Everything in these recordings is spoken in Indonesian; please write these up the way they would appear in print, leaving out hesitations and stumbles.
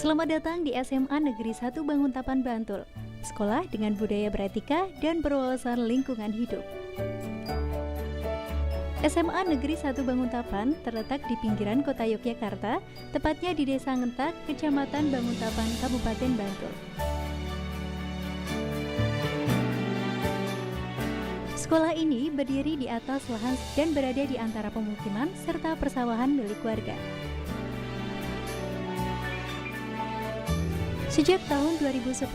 Selamat datang di SMA Negeri 1 Banguntapan Bantul, sekolah dengan budaya beretika dan berwawasan lingkungan hidup. SMA Negeri 1 Banguntapan terletak di pinggiran kota Yogyakarta, tepatnya di Desa Ngentak, Kecamatan Banguntapan, Kabupaten Bantul. Sekolah ini berdiri di atas lahan dan berada di antara pemukiman serta persawahan milik warga. Sejak tahun 2010,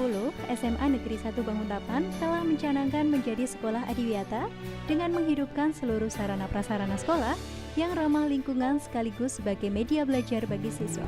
SMA Negeri 1 Banguntapan telah mencanangkan menjadi sekolah adiwiyata dengan menghidupkan seluruh sarana prasarana sekolah yang ramah lingkungan sekaligus sebagai media belajar bagi siswa.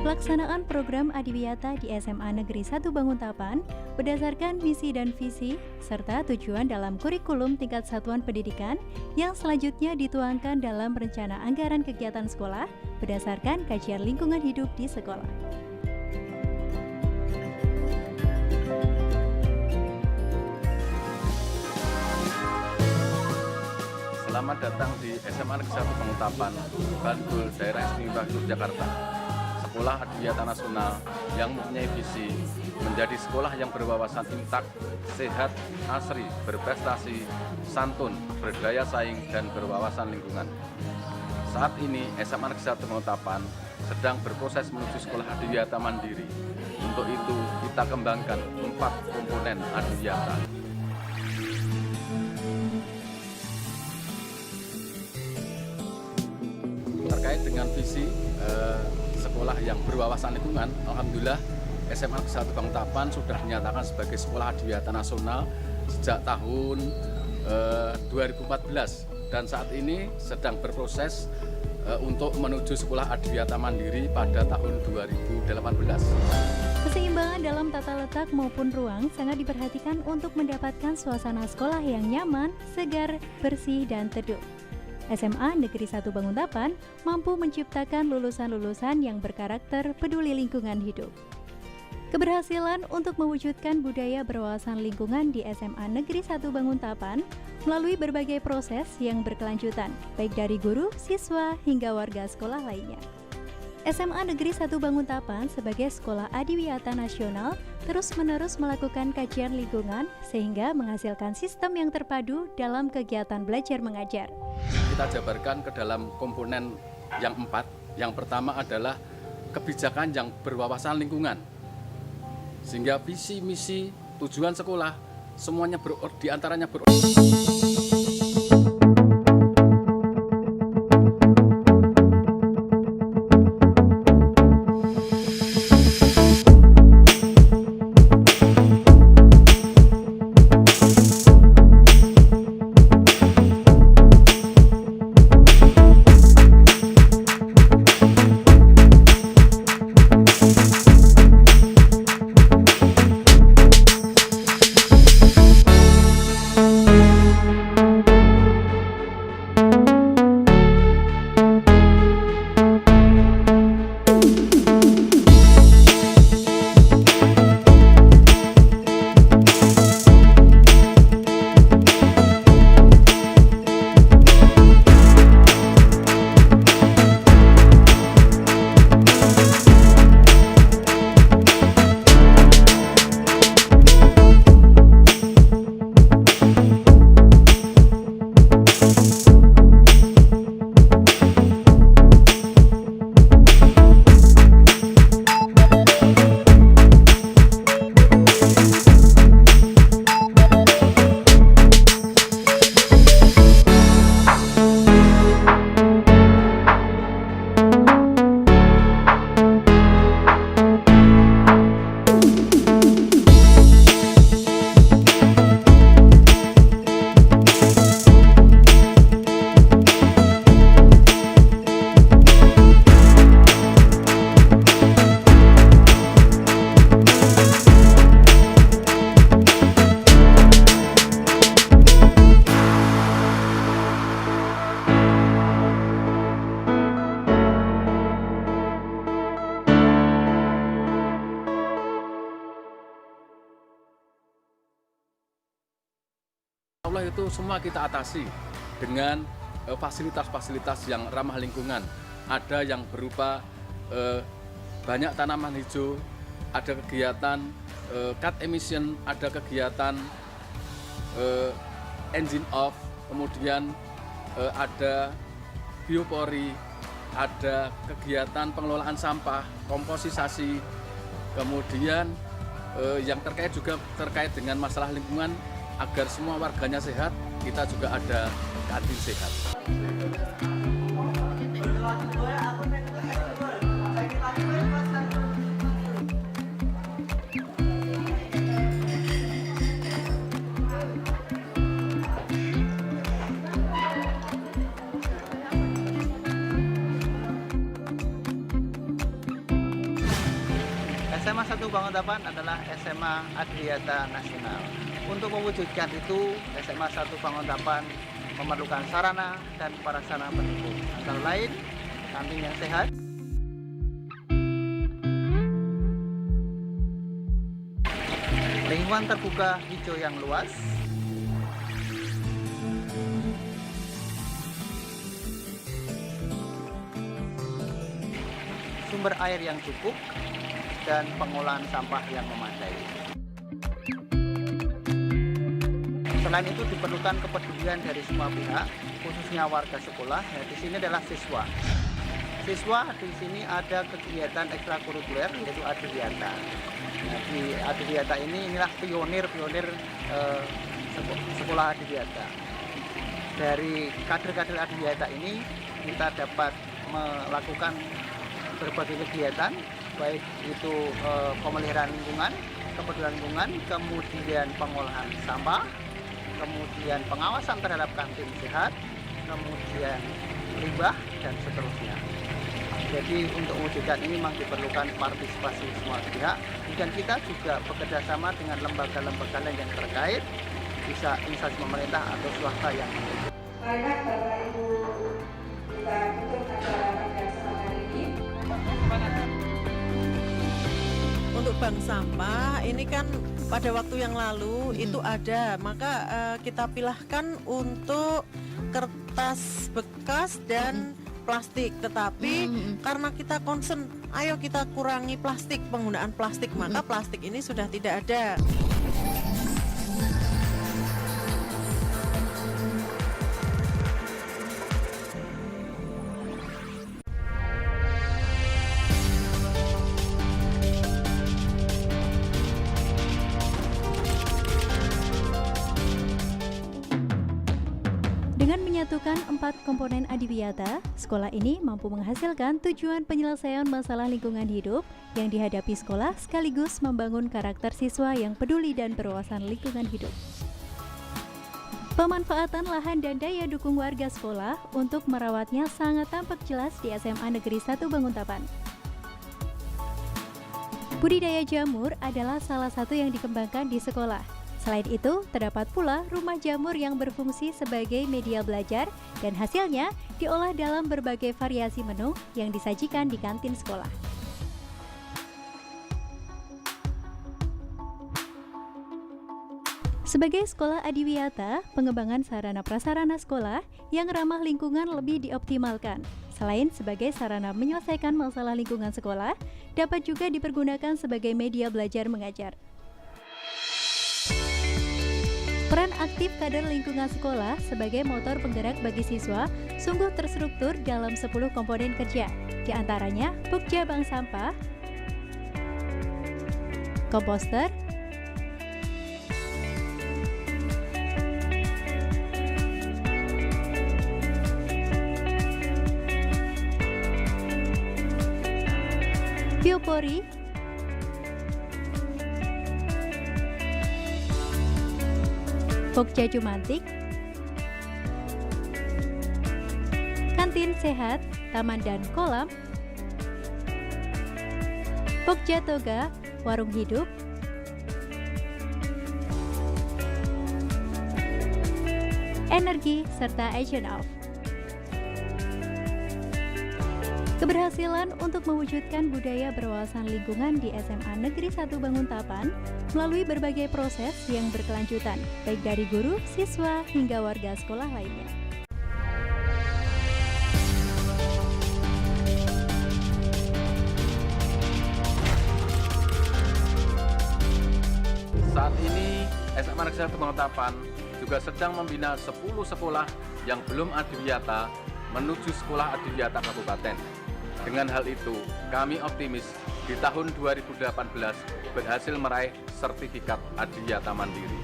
Pelaksanaan program adiwiyata di SMA Negeri 1 Banguntapan berdasarkan misi dan visi serta tujuan dalam kurikulum tingkat satuan pendidikan yang selanjutnya dituangkan dalam rencana anggaran kegiatan sekolah berdasarkan kajian lingkungan hidup di sekolah. Selamat datang di SMA Negeri 1 Banguntapan, Bantul, Daerah Istimewa Yogyakarta. Sekolah adiwiyata nasional yang mempunyai visi menjadi sekolah yang berwawasan intak, sehat, asri, berprestasi, santun, berdaya saing, dan berwawasan lingkungan. Saat ini SMA Negeri 1 Banguntapan sedang berproses menuju sekolah adiwiyata mandiri. Untuk itu kita kembangkan 4 komponen adiwiyata. Terkait dengan visi sekolah yang berwawasan lingkungan, alhamdulillah SMA Negeri 1 Banguntapan sudah dinyatakan sebagai sekolah adiwiyata nasional sejak tahun 2014 dan saat ini sedang berproses untuk menuju sekolah adiwiyata mandiri pada tahun 2018. Keseimbangan dalam tata letak maupun ruang sangat diperhatikan untuk mendapatkan suasana sekolah yang nyaman, segar, bersih, dan teduh. SMA Negeri 1 Banguntapan mampu menciptakan lulusan-lulusan yang berkarakter peduli lingkungan hidup. Keberhasilan untuk mewujudkan budaya berwawasan lingkungan di SMA Negeri 1 Banguntapan melalui berbagai proses yang berkelanjutan, baik dari guru, siswa, hingga warga sekolah lainnya. SMA Negeri 1 Banguntapan sebagai sekolah adiwiyata nasional terus-menerus melakukan kajian lingkungan sehingga menghasilkan sistem yang terpadu dalam kegiatan belajar mengajar. Kita jabarkan ke dalam komponen yang 4. Yang pertama adalah kebijakan yang berwawasan lingkungan. Sehingga visi, misi, tujuan sekolah semuanya diantaranya Allah itu semua kita atasi dengan fasilitas-fasilitas yang ramah lingkungan. Ada yang berupa banyak tanaman hijau, ada kegiatan cut emission, ada kegiatan engine off, kemudian ada biopori, ada kegiatan pengelolaan sampah, komposisasi, kemudian yang terkait dengan masalah lingkungan agar semua warganya sehat, kita juga ada kantin sehat. SMA 1 Banguntapan adalah SMA Adiwiyata Nasional. Untuk mewujudkan itu, SMA 1 Banguntapan memerlukan sarana dan prasarana pendukung, antara lain kantin yang sehat, lingkungan terbuka hijau yang luas, sumber air yang cukup, dan pengolahan sampah yang memadai. Selain itu diperlukan kepedulian dari semua pihak, khususnya warga sekolah. Nah, di sini adalah siswa. Siswa di sini ada kegiatan ekstrakurikuler yaitu Adiwiyata. Nah, di Adiwiyata inilah pionir sekolah Adiwiyata. Dari kader-kader Adiwiyata ini kita dapat melakukan berbagai kegiatan, baik itu pemeliharaan lingkungan, kepedulian lingkungan, kemudian pengolahan sampah, kemudian pengawasan terhadap kantin sehat, kemudian limbah, dan seterusnya. Jadi untuk mewujudkan ini memang diperlukan partisipasi semua pihak, dan kita juga bekerja sama dengan lembaga-lembaga lain yang terkait, bisa instansi pemerintah atau swasta yang mendukung. Baik, Bapak Ibu, kita tutup acara pada siang hari ini. Untuk bank sampah ini kan pada waktu yang lalu itu ada, maka kita pilahkan untuk kertas bekas dan plastik. Tetapi karena kita concern, ayo kita kurangi plastik, penggunaan plastik, maka plastik ini sudah tidak ada. Dengan menyatukan 4 komponen Adiwiyata, sekolah ini mampu menghasilkan tujuan penyelesaian masalah lingkungan hidup yang dihadapi sekolah sekaligus membangun karakter siswa yang peduli dan berwawasan lingkungan hidup. Pemanfaatan lahan dan daya dukung warga sekolah untuk merawatnya sangat tampak jelas di SMA Negeri 1 Banguntapan. Budidaya jamur adalah salah satu yang dikembangkan di sekolah. Selain itu, terdapat pula rumah jamur yang berfungsi sebagai media belajar dan hasilnya diolah dalam berbagai variasi menu yang disajikan di kantin sekolah. Sebagai sekolah Adiwiyata, pengembangan sarana prasarana sekolah yang ramah lingkungan lebih dioptimalkan. Selain sebagai sarana menyelesaikan masalah lingkungan sekolah, dapat juga dipergunakan sebagai media belajar mengajar. Peran aktif kader lingkungan sekolah sebagai motor penggerak bagi siswa sungguh terstruktur dalam 10 komponen kerja, di antaranya Pokja Bank Sampah, komposter, biopori, Pokja Jumantik, kantin sehat, taman dan kolam, Pokja Toga, warung hidup, energi, serta Asian Off. Keberhasilan untuk mewujudkan budaya berwawasan lingkungan di SMA Negeri 1 Banguntapan melalui berbagai proses yang berkelanjutan, baik dari guru, siswa, hingga warga sekolah lainnya. Saat ini SMA Negeri 1 Banguntapan juga sedang membina 10 sekolah yang belum adiwiyata menuju sekolah adiwiyata kabupaten. Dengan hal itu, kami optimis di tahun 2018 berhasil meraih sertifikat adiwiyata mandiri.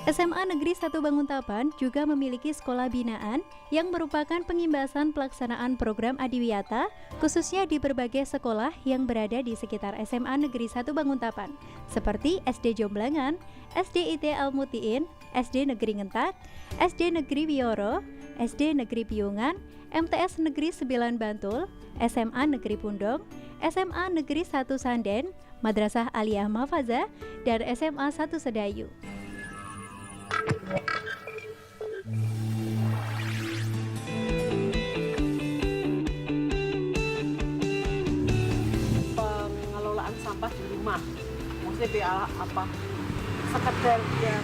SMA Negeri 1 Banguntapan juga memiliki sekolah binaan yang merupakan pengimbasan pelaksanaan program adiwiyata, khususnya di berbagai sekolah yang berada di sekitar SMA Negeri 1 Banguntapan, seperti SD Jomblangan, SD IT Al-Mutiin, SD Negeri Ngentak, SD Negeri Wioro, SD Negeri Piungan, MTS Negeri 9 Bantul, SMA Negeri Pundong, SMA Negeri 1 Sanden, Madrasah Aliyah Mafaza, dan SMA 1 Sedayu. Pengelolaan sampah di rumah, maksudnya dia apa? Sekedar dia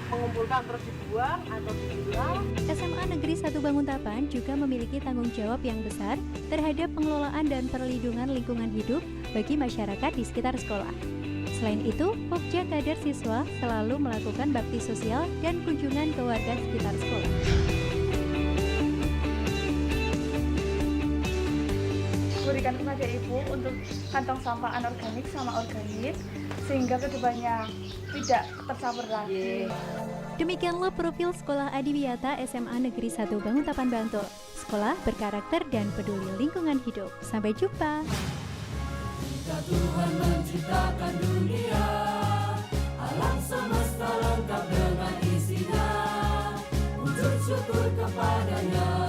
mengumpulkan terus dibuang atau dijual. SMA Negeri 1 Banguntapan juga memiliki tanggung jawab yang besar terhadap pengelolaan dan perlindungan lingkungan hidup bagi masyarakat di sekitar sekolah. Selain itu, Pokja Kader Siswa selalu melakukan bakti sosial dan kunjungan ke warga sekitar sekolah. Berikan kepada ibu untuk kantong sampah anorganik sama organik sehingga kedepannya tidak tercampur lagi. Demikianlah profil Sekolah Adiwiyata SMA Negeri 1 Banguntapan Bantul. Sekolah berkarakter dan peduli lingkungan hidup. Sampai jumpa. Tuhan menciptakan dunia, alam semesta lengkap dengan isinya, wujud syukur kepadanya.